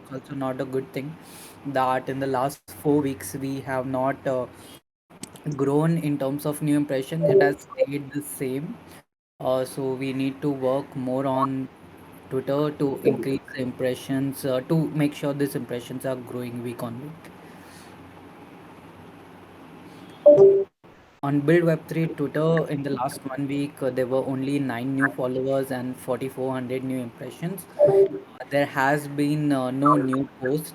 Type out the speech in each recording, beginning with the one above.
it's also not a good thing that in the last 4 weeks we have not grown in terms of new impressions. It has stayed the same. So we need to work more on Twitter to increase the impressions, to make sure these impressions are growing week on week. On Build Web3 Twitter, in the last 1 week, there were only 9 new followers and 4,400 new impressions. There has been no new post.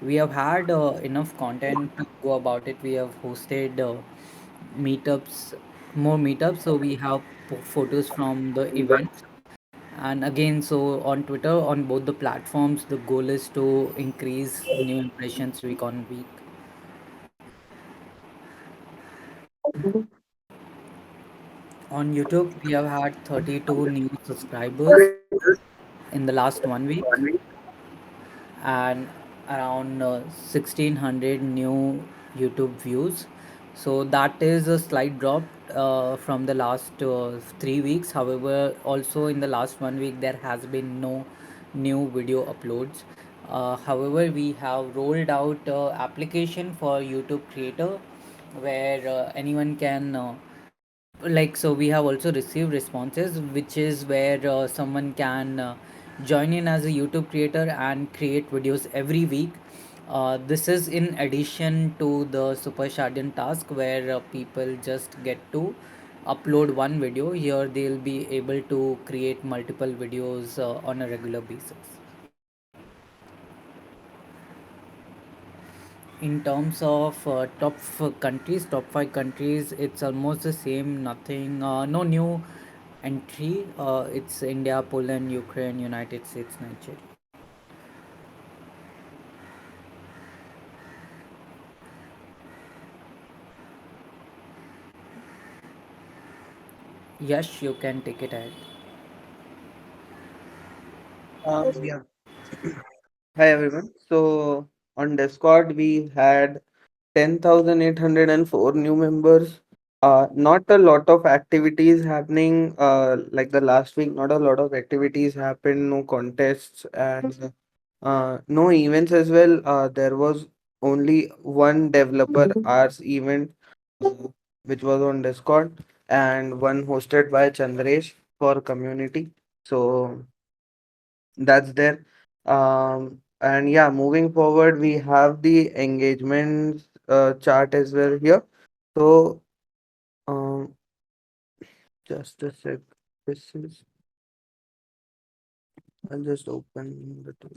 We have had enough content to go about it. We have hosted meetups, more meetups, so we have photos from the events. And again, so on Twitter, on both the platforms, the goal is to increase new impressions week on week. On YouTube, we have had 32 new subscribers in the last 1 week and around 1600 new YouTube views. So that is a slight drop from the last 3 weeks. However, also in the last 1 week, there has been no new video uploads. However, we have rolled out application for YouTube creator where anyone can like so we have also received responses which is where someone can join in as a YouTube creator and create videos every week. This is in addition to the super Shardian task where people just get to upload one video. Here they'll be able to create multiple videos on a regular basis. In terms of countries, top five countries, it's almost the same. Nothing, no new entry. It's India, Poland, Ukraine, United States, Nigeria. Yes, you can take it ahead. Yeah. Hi everyone. So on Discord we had 10,804 new members. Not a lot of activities happening like the last week. Not a lot of activities happened. No contests and no events as well. There was only one developer hours event, uh, which was on Discord, and one hosted by Chandresh for community. So that's there. And yeah, moving forward, we have the engagement chart as well here. So, um, just a sec. This is, I'll just open the tool.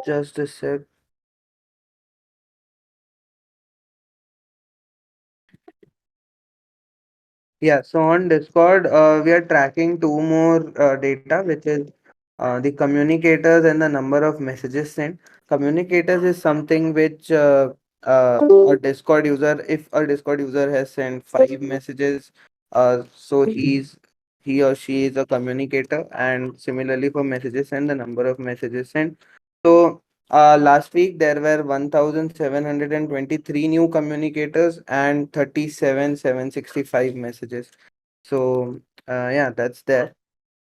Just a sec. Yeah, so on Discord, we are tracking two more data, which is the communicators and the number of messages sent. Communicators is something which a Discord user, if a Discord user has sent 5 messages, so he or she is a communicator, and similarly for messages sent, the number of messages sent. So last week there were 1,723 new communicators and 37,765 messages. So yeah, that's there.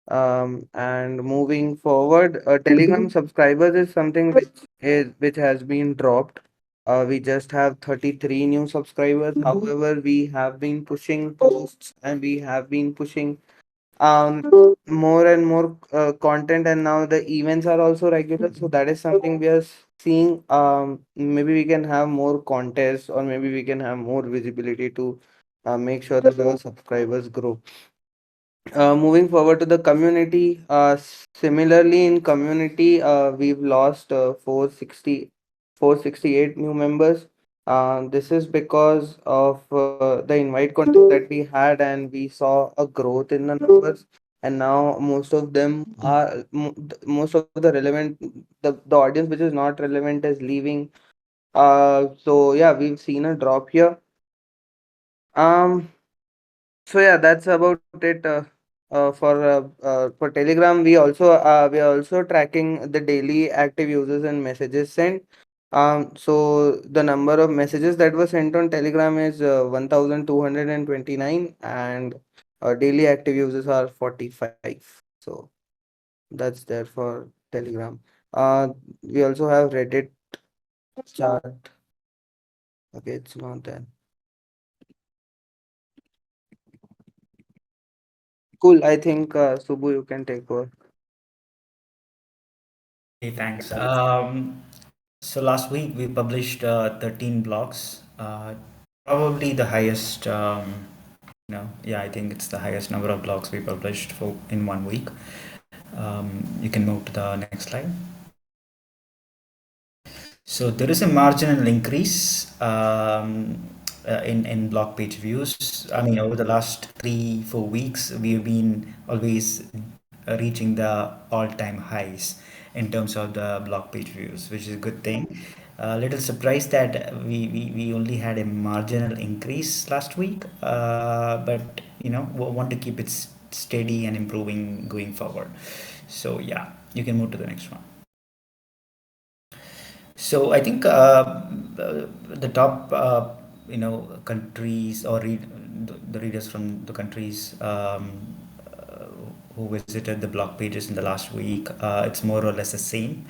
And moving forward, Telegram subscribers is something which has been dropped. We just have 33 new subscribers. However, we have been pushing posts and we have been pushing um more and more content, and now the events are also regular, so that is something we are seeing. Maybe we can have more contests, or maybe we can have more visibility to make sure that our subscribers grow. Moving forward to the community, similarly in community, we've lost 468 new members. This is because of the invite contest that we had, and we saw a growth in the numbers. And now most of them are most of the relevant, the audience which is not relevant is leaving. So yeah, we've seen a drop here. Um, so yeah, that's about it. For Telegram, we are also tracking the daily active users and messages sent. So the number of messages that were sent on Telegram is 1,229, and daily active users are 45. So that's there for Telegram. Uh, we also have Reddit chat. Okay, it's not there. Cool. I think Subbu, you can take over. Hey, thanks. So last week we published 13 blogs, probably the highest, yeah, I think it's the highest number of blogs we published for in 1 week. You can move to the next slide. So there is a marginal increase in blog page views. I mean, over the last 3 4 weeks, we've been always reaching the all-time highs in terms of the blog page views, which is a good thing. A little surprised that we only had a marginal increase last week, but we want to keep it steady and improving going forward. So yeah, you can move to the next one. So I think the top countries or the readers from the countries uh, who visited the blog pages in the last week, it's more or less the same.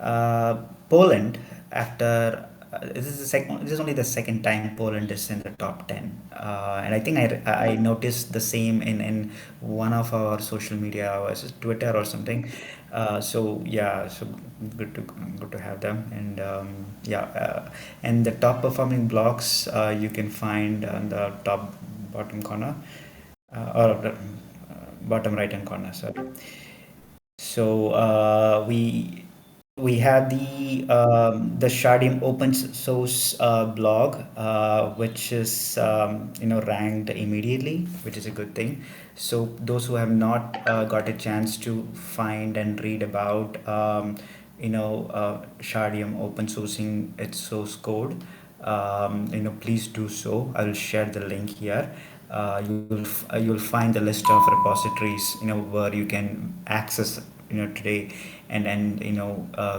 Uh, Poland, after this is only the second time Poland is in the top 10, and I think I noticed the same in one of our social media, was it Twitter or something. So yeah, so good to have them, and yeah, and the top performing blogs you can find on the top bottom corner, or bottom right hand corner. Sorry. So we have the Shardeum open source blog, which is ranked immediately, which is a good thing. So those who have not got a chance to find and read about Shardium open sourcing its source code, please do so. I will share the link here. You'll find the list of repositories where you can access today, and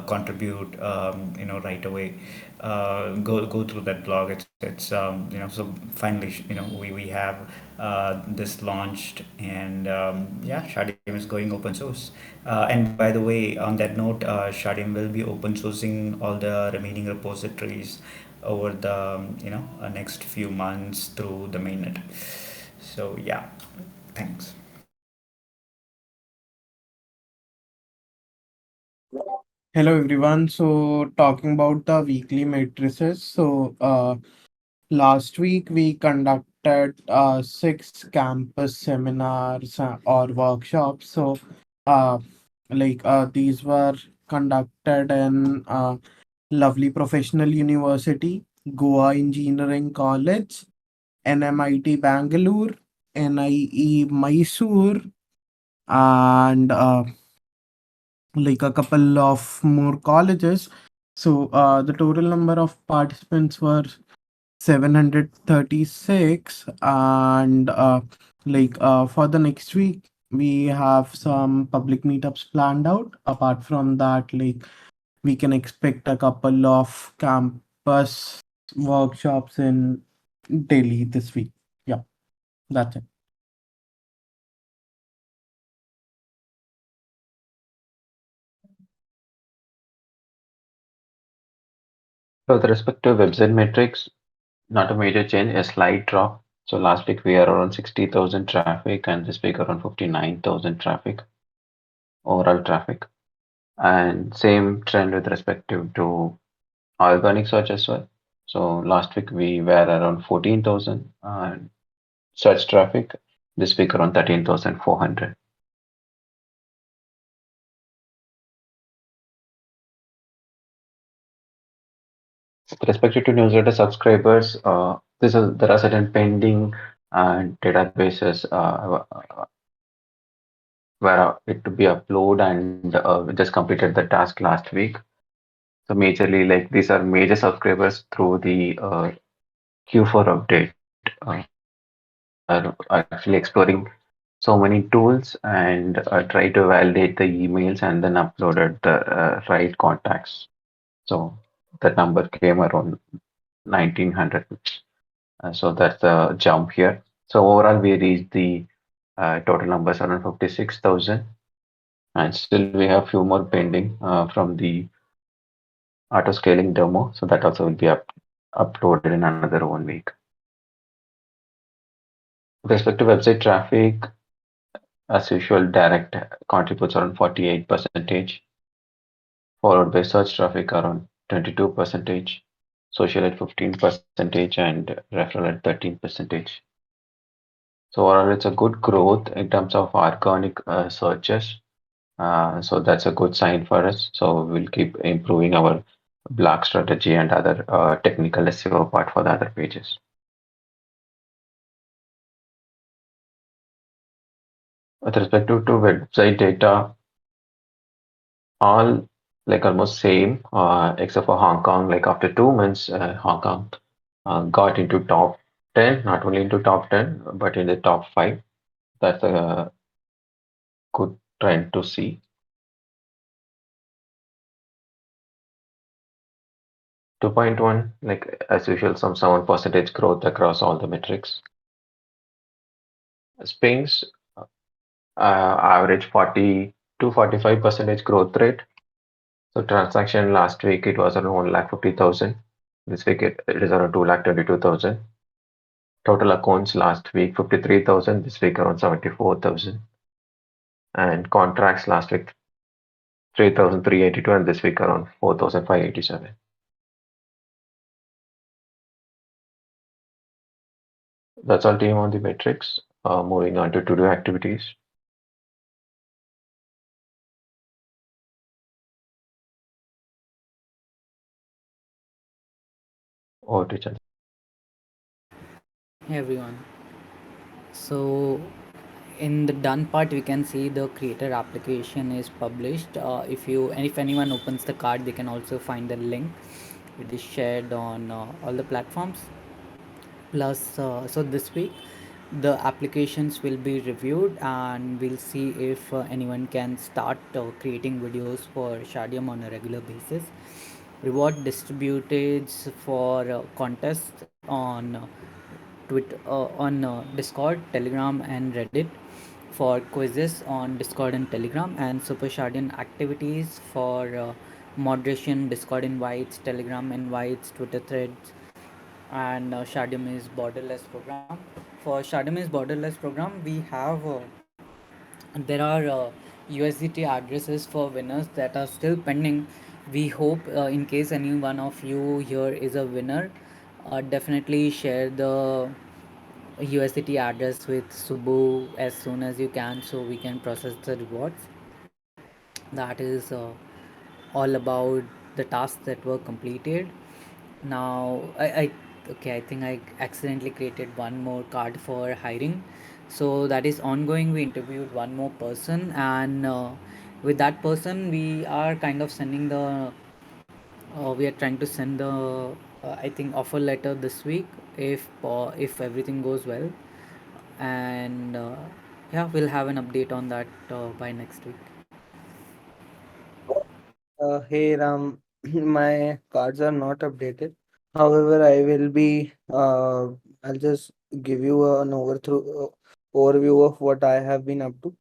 contribute right away. Go through that blog. It's so finally we have this launched, and yeah, Shardim is going open source. And by the way, on that note, Shardim will be open sourcing all the remaining repositories over the next few months through the mainnet. So yeah, thanks. Hello everyone. So talking about the weekly matrices. Last week we conducted six campus seminars or workshops. Uh, these were conducted in lovely professional university, Goa Engineering College, NMIT Bangalore, NIE Mysore, and like a couple of more colleges. The total number of participants were 736, and for the next week, we have some public meetups planned out. Apart from that, we can expect a couple of campus workshops in Delhi this week. Yeah, that's it. So with respect to website metrics, not a major change, a slight drop. So last week we are around 60,000 traffic, and this week around 59,000 traffic, overall traffic. And same trend with respect to organic search as well. So last week we were around 14,000 search traffic. This week around 13,400. With respect to newsletter subscribers, there are certain pending databases where it to be uploaded, and we just completed the task last week. So majorly, like these are major subscribers through the Q4 update. We are actually exploring so many tools and try to validate the emails and then uploaded the right contacts. So that number came around 1900. So that's the jump here. So overall, we reached the Total numbers around 56,000. And still we have few more pending from the auto scaling demo. So that also will be uploaded in another 1 week. With respect to website traffic, as usual, direct contributes around 48 percentage, followed by search traffic around 22 percentage, social at 15 percentage, and referral at 13 percentage. So overall, it's a good growth in terms of organic searches. So that's a good sign for us. So we'll keep improving our block strategy and other technical SEO part for the other pages. With respect to website data, all like almost same, except for Hong Kong. Like after 2 months, Hong Kong got into top 10, not only into top 10, but in the top 5. That's a good trend to see. 2.1, like as usual, some 7% growth across all the metrics. Spain's average 40 to 45% growth rate. So transaction last week it was around 1,50,000. This week it is around 2,22,000. Total accounts last week 53,000. This week around 74,000. And contracts last week 3,382, and this week around 4,587. That's all team on the metrics. Moving on to do activities. Over to Chandra. Hey everyone. So in the done part, we can see the creator application is published. If you and if anyone opens the card, they can also find the link. It is shared on all the platforms. Plus, so this week the applications will be reviewed and we'll see if anyone can start creating videos for Shardium on a regular basis. Reward distributed for contests on Twitter, on Discord, Telegram, and Reddit, for quizzes on Discord and Telegram, and Super Shardian activities for moderation, Discord invites, Telegram invites, Twitter threads, and Shardium is borderless program. For Shardium is borderless program, we have there are USDT addresses for winners that are still pending. We hope, in case any one of you here is a winner, definitely share the USDT address with Subbu as soon as you can so we can process the rewards. That is all about the tasks that were completed. Now, okay, I think I accidentally created one more card for hiring. So that is ongoing. We interviewed one more person, and with that person, we are kind of sending the. We are trying to send the. I think offer letter this week if everything goes well, and yeah, we'll have an update on that by next week. Hey Ram, my cards are not updated. However, I'll just give you overview of what I have been up to.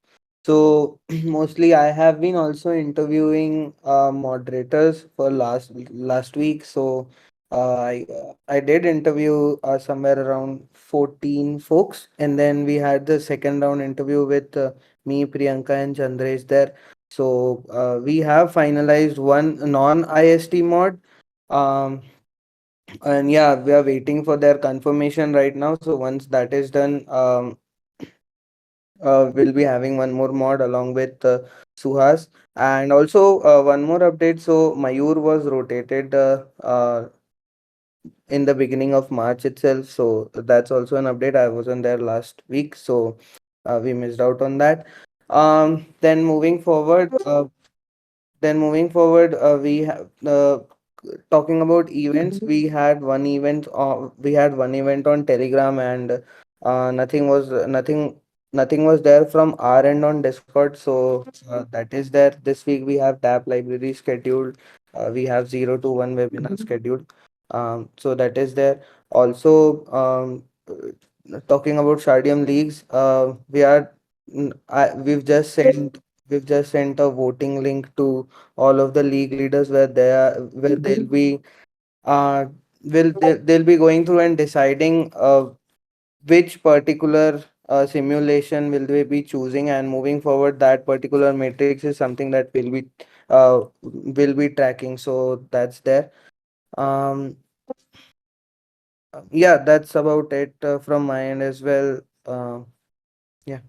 So mostly I have been also interviewing moderators for last week. So I did interview somewhere around 14 folks, and then we had the second round interview with me, Priyanka, and Chandresh there. So we have finalized one non-IST mod. Um, and yeah, we are waiting for their confirmation right now. So once that is done, we'll be having one more mod along with Suhas. And also one more update. So Mayur was rotated in the beginning of March itself. So that's also an update. I wasn't there last week, so we missed out on that. Then moving forward, we have talking about events. We had one event on Telegram, and nothing was there from our end on Discord. So that is there. This week we have tab library scheduled. We have 0 to 1 webinar scheduled. So that is there. Also, talking about Shardium leagues, we are we've just sent a voting link to all of the league leaders where they'll be uh they'll be going through and deciding which particular simulation will they be choosing, and moving forward that particular matrix is something that will be tracking. So that's there. um yeah, that's about it from my end as well. Yeah.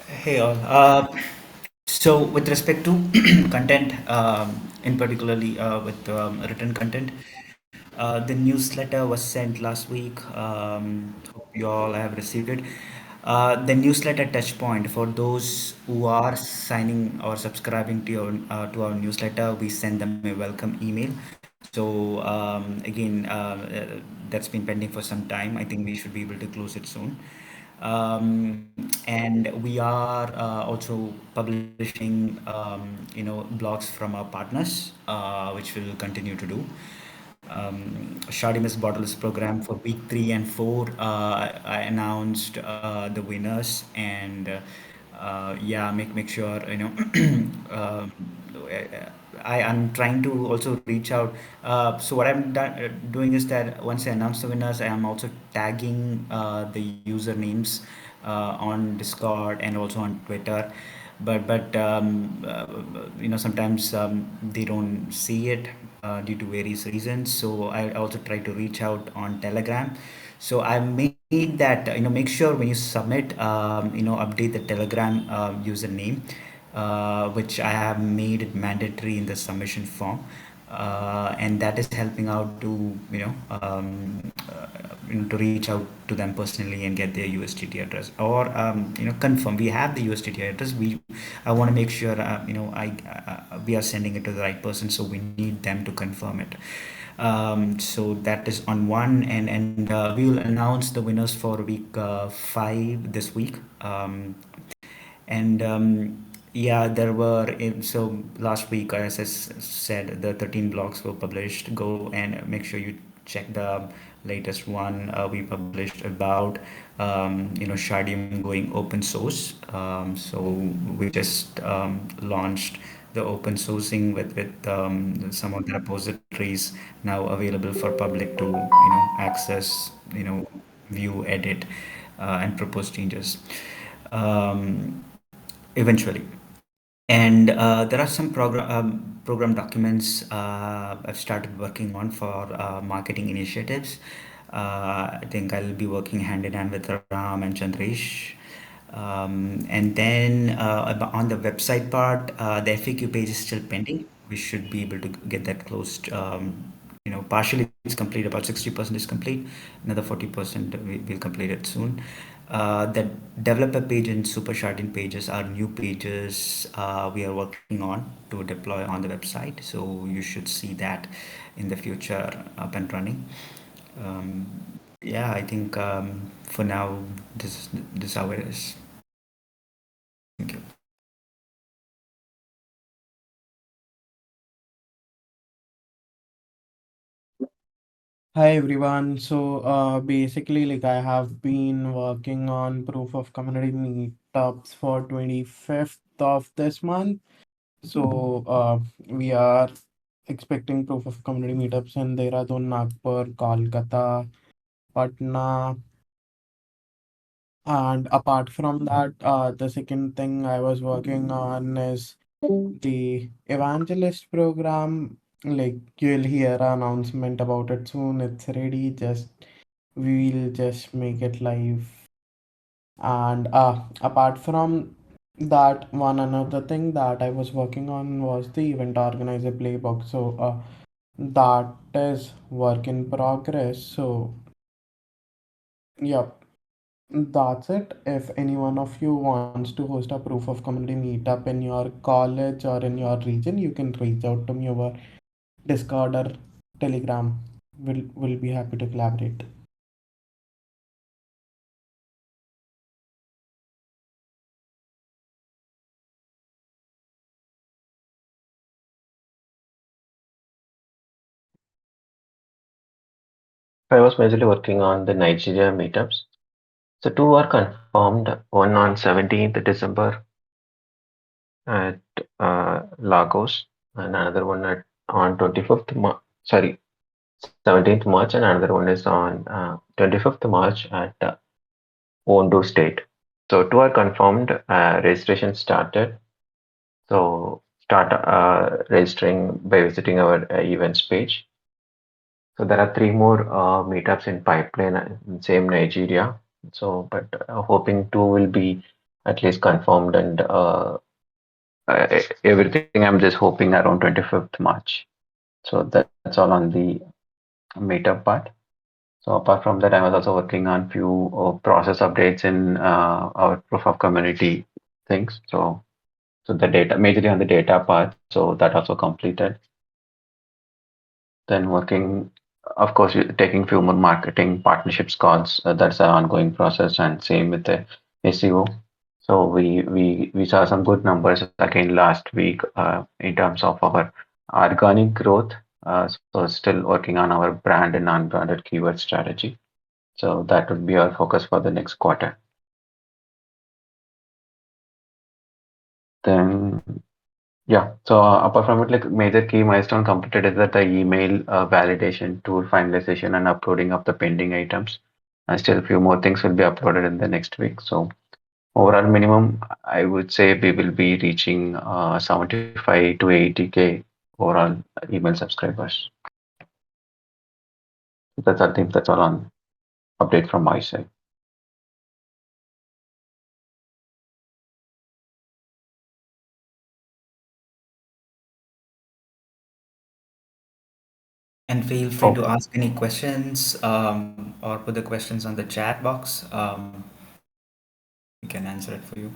Hey all. So with respect to content, in particularly with written content, the newsletter was sent last week. Hope you all have received it. The newsletter touch point for those who are signing or subscribing to our newsletter, we send them a welcome email. So again, that's been pending for some time. I think we should be able to close it soon. And we are also publishing blogs from our partners, which we'll continue to do. Shardeum Bottles program for week 3 and 4. I announced the winners, and yeah, make sure um, I am trying to also reach out. So what doing is that once I announce the winners, I am also tagging the usernames on Discord and also on Twitter. But sometimes they don't see it due to various reasons. So I also try to reach out on Telegram. So I made that, make sure when you submit, update the Telegram username, which I have made it mandatory in the submission form. And that is helping out to, to reach out to them personally and get their USDT address, or, confirm we have the USDT address. I want to make sure, we are sending it to the right person. So we need them to confirm it. So that is on one, and we will announce the winners for week 5 this week. And yeah, there were so last week, as said, the 13 blogs were published. Go and make sure you check the latest one we published about Shardium going open source. So we just launched the open sourcing with some of the repositories now available for public to access, view, edit, and propose changes eventually. And there are some program documents I've started working on for marketing initiatives. I think I'll be working hand in hand with Ram and Chandresh. And then on the website part, the FAQ page is still pending. We should be able to get that closed. Partially it's complete. About 60% is complete. Another 40% we'll complete it soon. The developer page and super sharding pages are new pages we are working on to deploy on the website. So you should see that in the future up and running. Um, yeah, I think for now this is how it is. Thank you. Hi everyone. So basically, like I have been working on proof of community meetups for 25th of this month. So we are expecting proof of community meetups in Dehradun, Nagpur, Kolkata, Patna, and apart from that, the second thing I was working on is the evangelist program. Like you'll hear an announcement about it soon. It's ready. Just we'll just make it live. And apart from that, one another thing that I was working on was the event organizer playbook. So that is work in progress. So yep, that's it. If any one of you wants to host a proof of community meetup in your college or in your region, you can reach out to me over Discord or Telegram. We'll be happy to collaborate. I was majorly working on the Nigeria meetups. So two are confirmed, one on 17th December at Lagos, and another one at on 25th sorry, 17th March, and another one is on 25th March at Ondo State. So two are confirmed. Registration started. So start registering by visiting our events page. So there are three more meetups in pipeline in same Nigeria. So, but hoping two will be at least confirmed, and everything I'm just hoping around 25th March. So that's all on the meetup part. So apart from that, I was also working on few process updates in our proof of community things. So the data, majorly on the data part, so that also completed. Then working, of course, taking few more marketing partnerships calls. That's an ongoing process, and same with the SEO. So we saw some good numbers again last week in terms of our organic growth. So still working on our brand and non-branded keyword strategy. So that would be our focus for the next quarter. Then yeah, so apart from it, like major key milestone completed is that the email validation tool finalization and uploading of the pending items. And still a few more things will be uploaded in the next week. So overall minimum, I would say we will be reaching 75 to 80K overall email subscribers. That's I think that's all on update from my side. And feel free Oh, to ask any questions or put the questions on the chat box. We can answer it for you.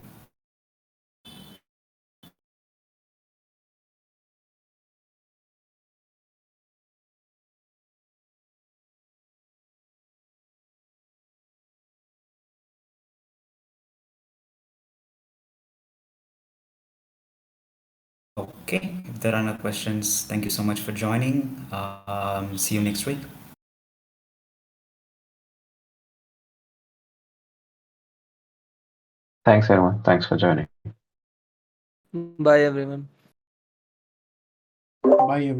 Okay, if there are no questions, thank you so much for joining. See you next week. thanks everyone. Thanks for joining. Bye, everyone. Bye, everyone.